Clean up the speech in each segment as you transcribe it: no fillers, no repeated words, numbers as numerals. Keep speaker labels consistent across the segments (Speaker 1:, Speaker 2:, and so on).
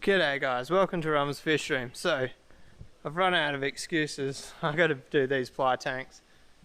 Speaker 1: G'day guys, welcome to Rum's Fish Room. So, I've run out of excuses. I got to do these ply tanks.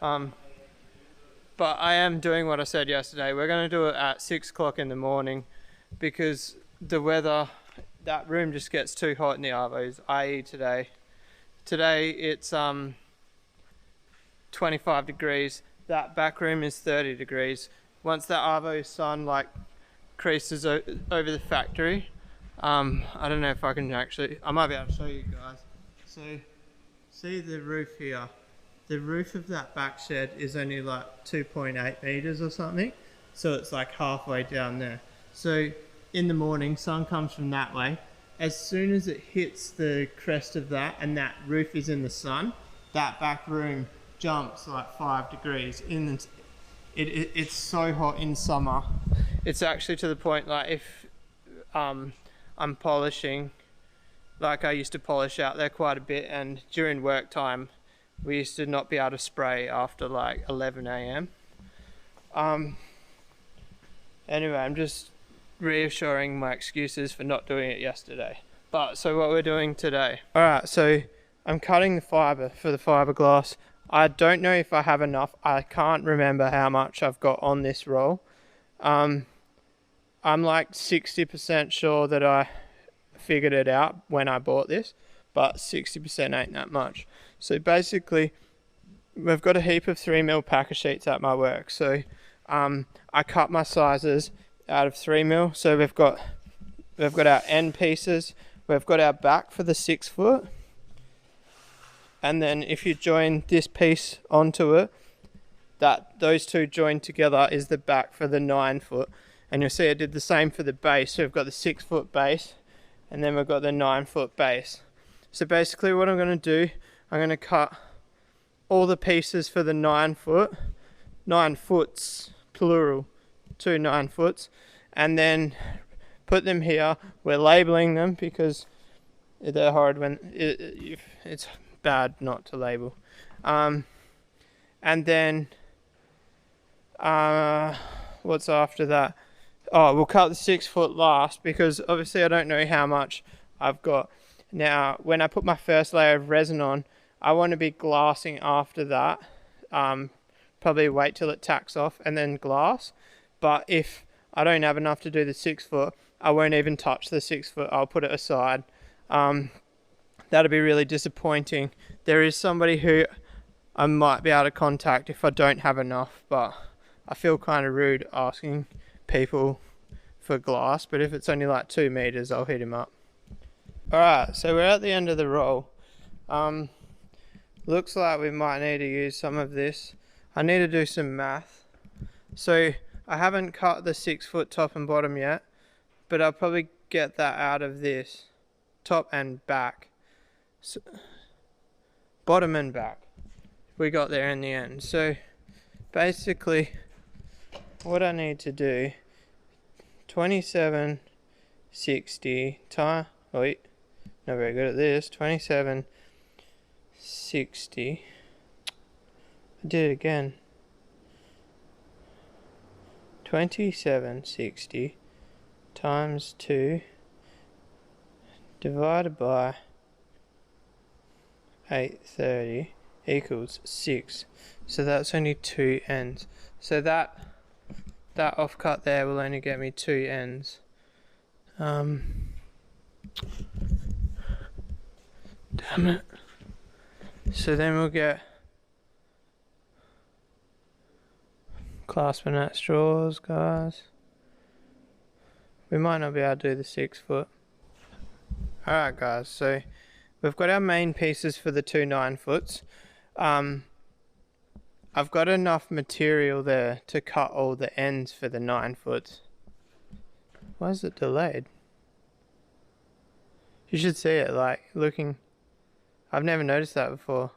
Speaker 1: But I am doing what I said yesterday. We're going to do it at 6 o'clock in the morning because the weather, that room just gets too hot in the arvos, i.e. today. Today it's 25 degrees. That back room is 30 degrees. Once the arvo sun creases over the factory, I don't know if I can actually, I might be able to show you guys. So, see the roof here? The roof of that back shed is only like 2.8 meters or something. So it's like halfway down there. So in the morning, sun comes from that way. As soon as it hits the crest of that and that roof is in the sun, that back room jumps like 5 degrees. It's so hot in summer. It's actually to the point like if I'm polishing, like I used to polish out there quite a bit, and during work time we used to not be able to spray after like 11 a.m. Anyway, I'm just reassuring my excuses for not doing it yesterday. But so what we're doing today. Alright, so I'm cutting the fibre for the fiberglass. I don't know if I have enough. I can't remember how much I've got on this roll. I'm like 60% sure that I figured it out when I bought this, but 60% ain't that much. So basically, we've got a heap of 3mm packer sheets at my work. So I cut my sizes out of 3mm. So we've got our end pieces. We've got our back for the 6 foot. And then if you join this piece onto it, those two joined together is the back for the 9 foot. And you'll see I did the same for the base. So we've got the 6 foot base and then we've got the 9 foot base. So basically what I'm going to do, I'm going to cut all the pieces for the 9 foot, 9 foots, plural, 2 9 foots, and then put them here. We're labeling them because they're hard when it's bad not to label. And then what's after that? Oh, we'll cut the 6 foot last because obviously I don't know how much I've got. Now, when I put my first layer of resin on, I want to be glassing after that. Probably wait till it tacks off and then glass. But if I don't have enough to do the 6 foot, I won't even touch the 6 foot. I'll put it aside. That'll be really disappointing. There is somebody who I might be able to contact if I don't have enough, but I feel kind of rude asking people for glass, but if it's only like 2 meters, I'll hit him up. Alright, so we're at the end of the roll. Looks like we might need to use some of this. I need to do some math. So I haven't cut the 6 foot top and bottom yet, but I'll probably get that out of this. Top and back. So, bottom and back. We got there in the end. So basically what I need to do, 2760 time, wait, not very good at this, 2760, I did it again, 2760 times 2 divided by 830 equals 6. So that's only 2 ends. So that offcut there will only get me 2 ends. Damn it. So then we'll get clasping at straws, guys. We might not be able to do the 6 foot. Alright guys, so we've got our main pieces for the 2 9 foots. I've got enough material there to cut all the ends for the 9 foot. Why is it delayed? You should see it, like, looking. I've never noticed that before.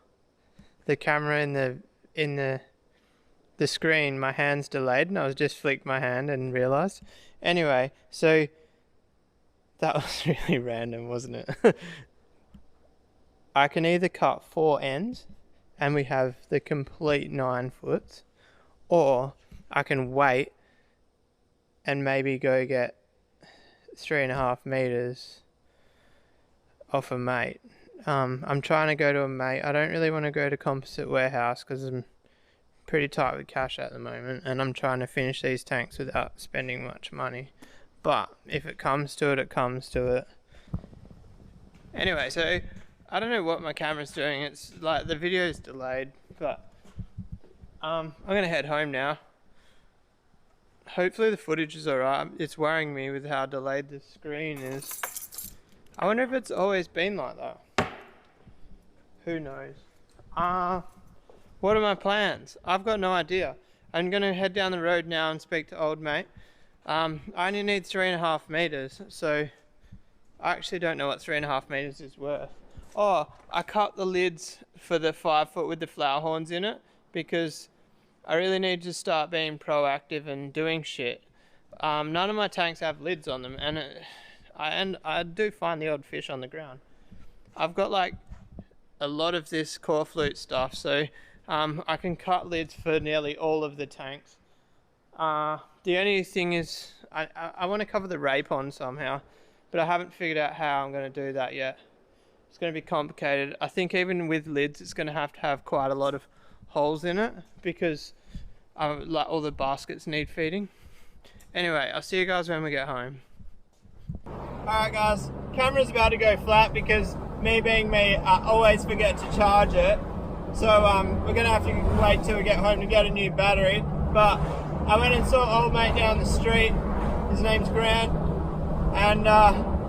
Speaker 1: The camera in the screen, my hand's delayed, and I was just flicked my hand and realised. Anyway, so that was really random, wasn't it? I can either cut 4 ends and we have the complete 9 foot, or I can wait and maybe go get 3.5 meters off a mate. I'm trying to go to a mate. I don't really want to go to Composite Warehouse because I'm pretty tight with cash at the moment, and I'm trying to finish these tanks without spending much money. But if it comes to it, it comes to it. Anyway, so I don't know what my camera's doing. It's like the video's delayed, but I'm gonna head home now. Hopefully the footage is alright. It's worrying me with how delayed the screen is. I wonder if it's always been like that. Who knows? What are my plans? I've got no idea. I'm gonna head down the road now and speak to old mate. I only need 3.5 meters, so I actually don't know what 3.5 meters is worth. Oh, I cut the lids for the 5 foot with the flower horns in it because I really need to start being proactive and doing shit. None of my tanks have lids on them, and I do find the odd fish on the ground. I've got like a lot of this core flute stuff, so I can cut lids for nearly all of the tanks. The only thing is I want to cover the ray pond somehow, but I haven't figured out how I'm going to do that yet. It's going to be complicated. I think even with lids it's going to have quite a lot of holes in it because like all the baskets need feeding. Anyway, I'll see you guys when we get home. Alright guys, camera's about to go flat because me being me, I always forget to charge it. So we're going to have to wait till we get home to get a new battery. But I went and saw old mate down the street. His name's Grant. And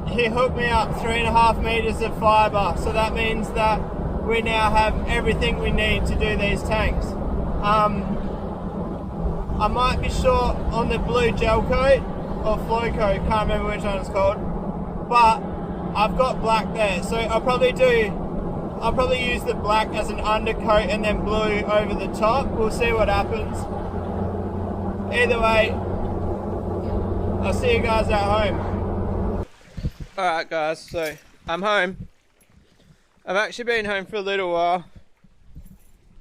Speaker 1: he hooked me up 3.5 meters of fiber. So that means that we now have everything we need to do these tanks. I might be short on the blue gel coat or flow coat, can't remember which one it's called, but I've got black there, so I'll probably use the black as an undercoat and then blue over the top. We'll see what happens. Either way, I'll see you guys at home. Alright guys, so I'm home. I've actually been home for a little while.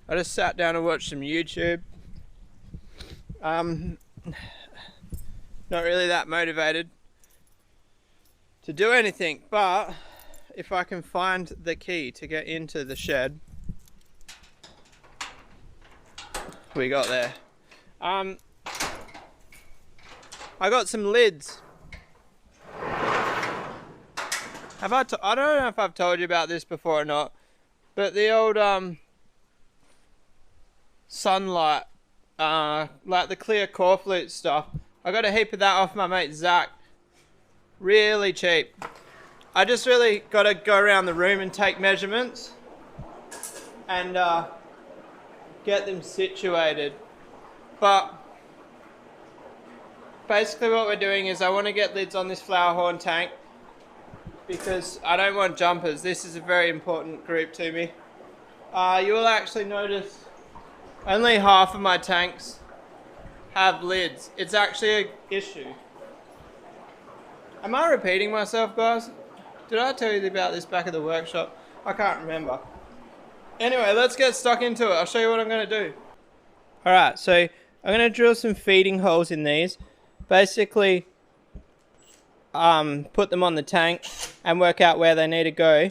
Speaker 1: I just sat down and watched some YouTube. Not really that motivated to do anything, but if I can find the key to get into the shed, we got there. I got some lids. I don't know if I've told you about this before or not, but the old sunlight, like the clear core flute stuff, I got a heap of that off my mate Zach. Really cheap. I just really got to go around the room and take measurements and get them situated. But basically what we're doing is I want to get lids on this flower horn tank because I don't want jumpers. This is a very important group to me. You will actually notice only half of my tanks have lids. It's actually an issue. Am I repeating myself, guys? Did I tell you about this back at the workshop? I can't remember. Anyway, let's get stuck into it. I'll show you what I'm going to do. Alright, so I'm going to drill some feeding holes in these. Basically, put them on the tank and work out where they need to go.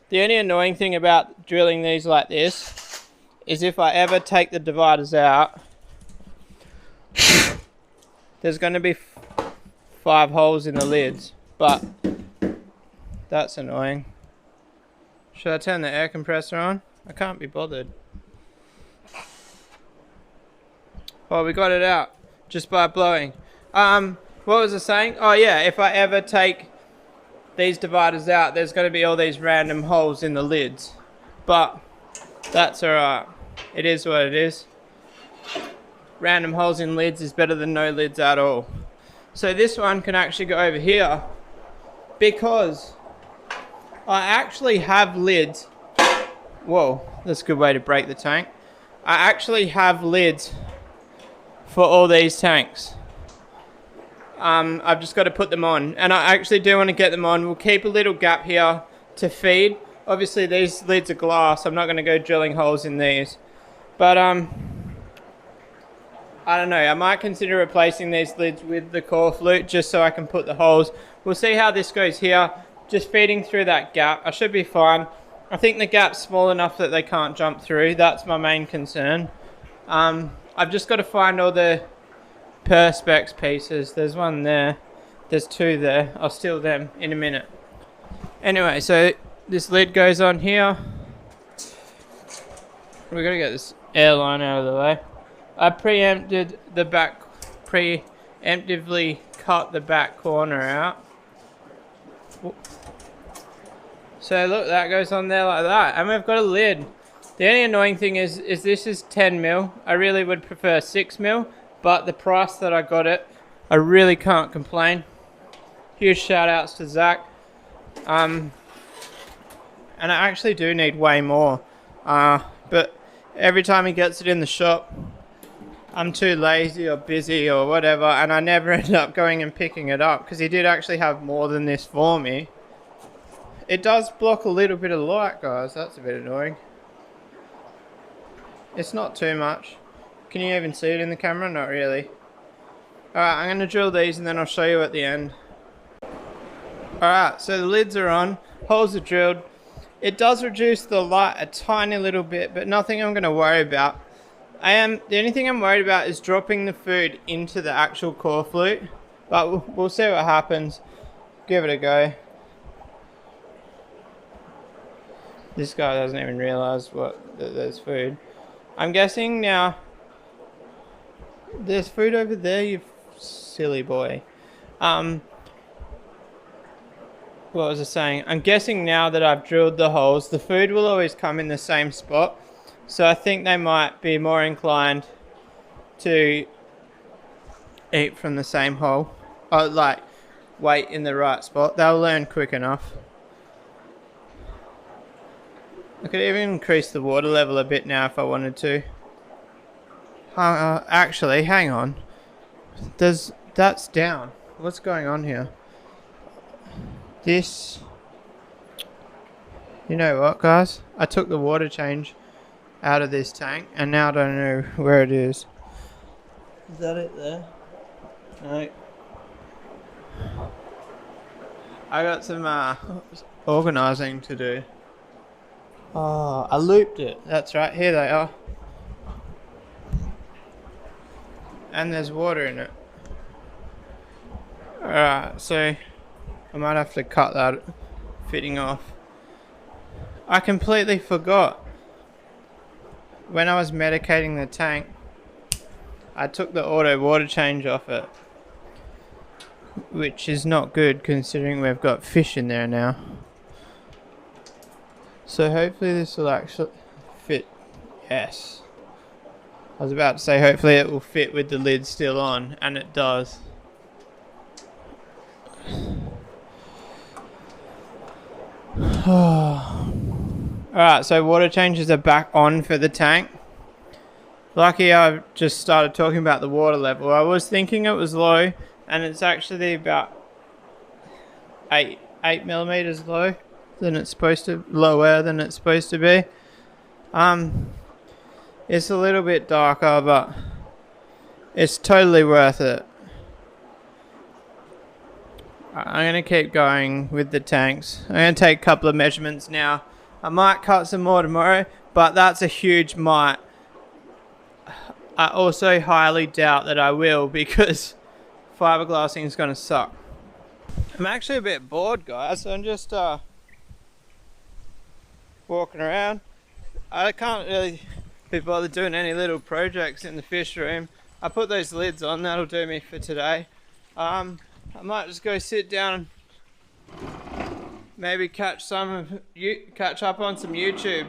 Speaker 1: The only annoying thing about drilling these like this is if I ever take the dividers out, there's going to be 5 holes in the lids, but that's annoying. Should I turn the air compressor on? I can't be bothered. Oh, we got it out just by blowing. What was I saying? Oh yeah, if I ever take these dividers out, there's going to be all these random holes in the lids, but that's alright. It is what it is. Random holes in lids is better than no lids at all. So this one can actually go over here because I actually have lids. Whoa, that's a good way to break the tank. I actually have lids for all these tanks. I've just got to put them on, and I actually do want to get them on. We'll keep a little gap here to feed. Obviously these lids are glass. I'm not going to go drilling holes in these, but I don't know, I might consider replacing these lids with the core flute just so I can put the holes. We'll see how this goes here. Just feeding through that gap. I should be fine. I think the gap's small enough that they can't jump through. That's my main concern. I've just got to find all the perspex pieces. There's one there. There's two there. I'll steal them in a minute. Anyway, so this lid goes on here. We're going to get this airline out of the way. I preemptively cut the back corner out. So look, that goes on there like that, and we've got a lid. The only annoying thing is this is 10 mil. I really would prefer 6 mil, but the price that I got it, I really can't complain. Huge shout outs to Zach. And I actually do need way more, but every time he gets it in the shop, I'm too lazy or busy or whatever, and I never end up going and picking it up because he did actually have more than this for me. It does block a little bit of light, guys. That's a bit annoying. It's not too much. Can you even see it in the camera? Not really. Alright, I'm going to drill these and then I'll show you at the end. Alright, so the lids are on. Holes are drilled. It does reduce the light a tiny little bit, but nothing I'm going to worry about. The only thing I'm worried about is dropping the food into the actual core flute, but we'll see what happens. Give it a go. This guy doesn't even realize that there's food. I'm guessing now there's food over there, you silly boy. What was I saying? I'm guessing now that I've drilled the holes, the food will always come in the same spot. So I think they might be more inclined to eat from the same hole. Or like, wait in the right spot. They'll learn quick enough. I could even increase the water level a bit now if I wanted to. Actually, hang on. That's down. What's going on here? This... You know what, guys? I took the water change out of this tank and now I don't know where it is. Is that it there? No. I got some organising to do. Oh, I looped it. That's right, here they are. And there's water in it. Alright, so I might have to cut that fitting off. I completely forgot. When I was medicating the tank, I took the auto water change off it, which is not good considering we've got fish in there now. So hopefully this will actually fit. Yes. I was about to say hopefully it will fit with the lid still on, and it does. Alright, so water changes are back on for the tank. Lucky I've just started talking about the water level. I was thinking it was low, and it's actually about 8 millimeters lower than it's supposed to be. It's a little bit darker, but it's totally worth it. I'm going to keep going with the tanks. I'm going to take a couple of measurements now. I might cut some more tomorrow, but that's a huge might. I also highly doubt that I will because fiberglassing is going to suck. I'm actually a bit bored, guys, so I'm just walking around. I can't really be bothered doing any little projects in the fish room. I put those lids on, that'll do me for today. I might just go sit down and maybe catch up on some YouTube.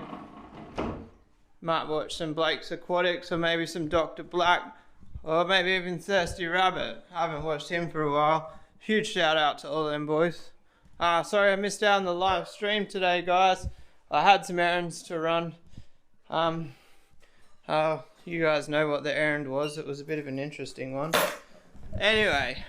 Speaker 1: Might watch some Blake's Aquatics or maybe some Dr. Black or maybe even Thirsty Rabbit. I haven't watched him for a while. Huge shout out to all them boys. Sorry I missed out on the live stream today, guys. I had some errands to run. You guys know what the errand was. It was a bit of an interesting one. Anyway,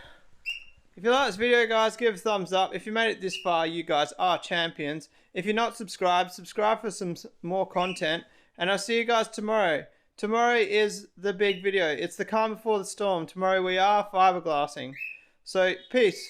Speaker 1: if you like this video, guys, give it a thumbs up. If you made it this far, you guys are champions. If you're not subscribed, subscribe for some more content. And I'll see you guys tomorrow. tomorrow is the big video. It's the calm before the storm. Tomorrow we are fiberglassing. So, peace.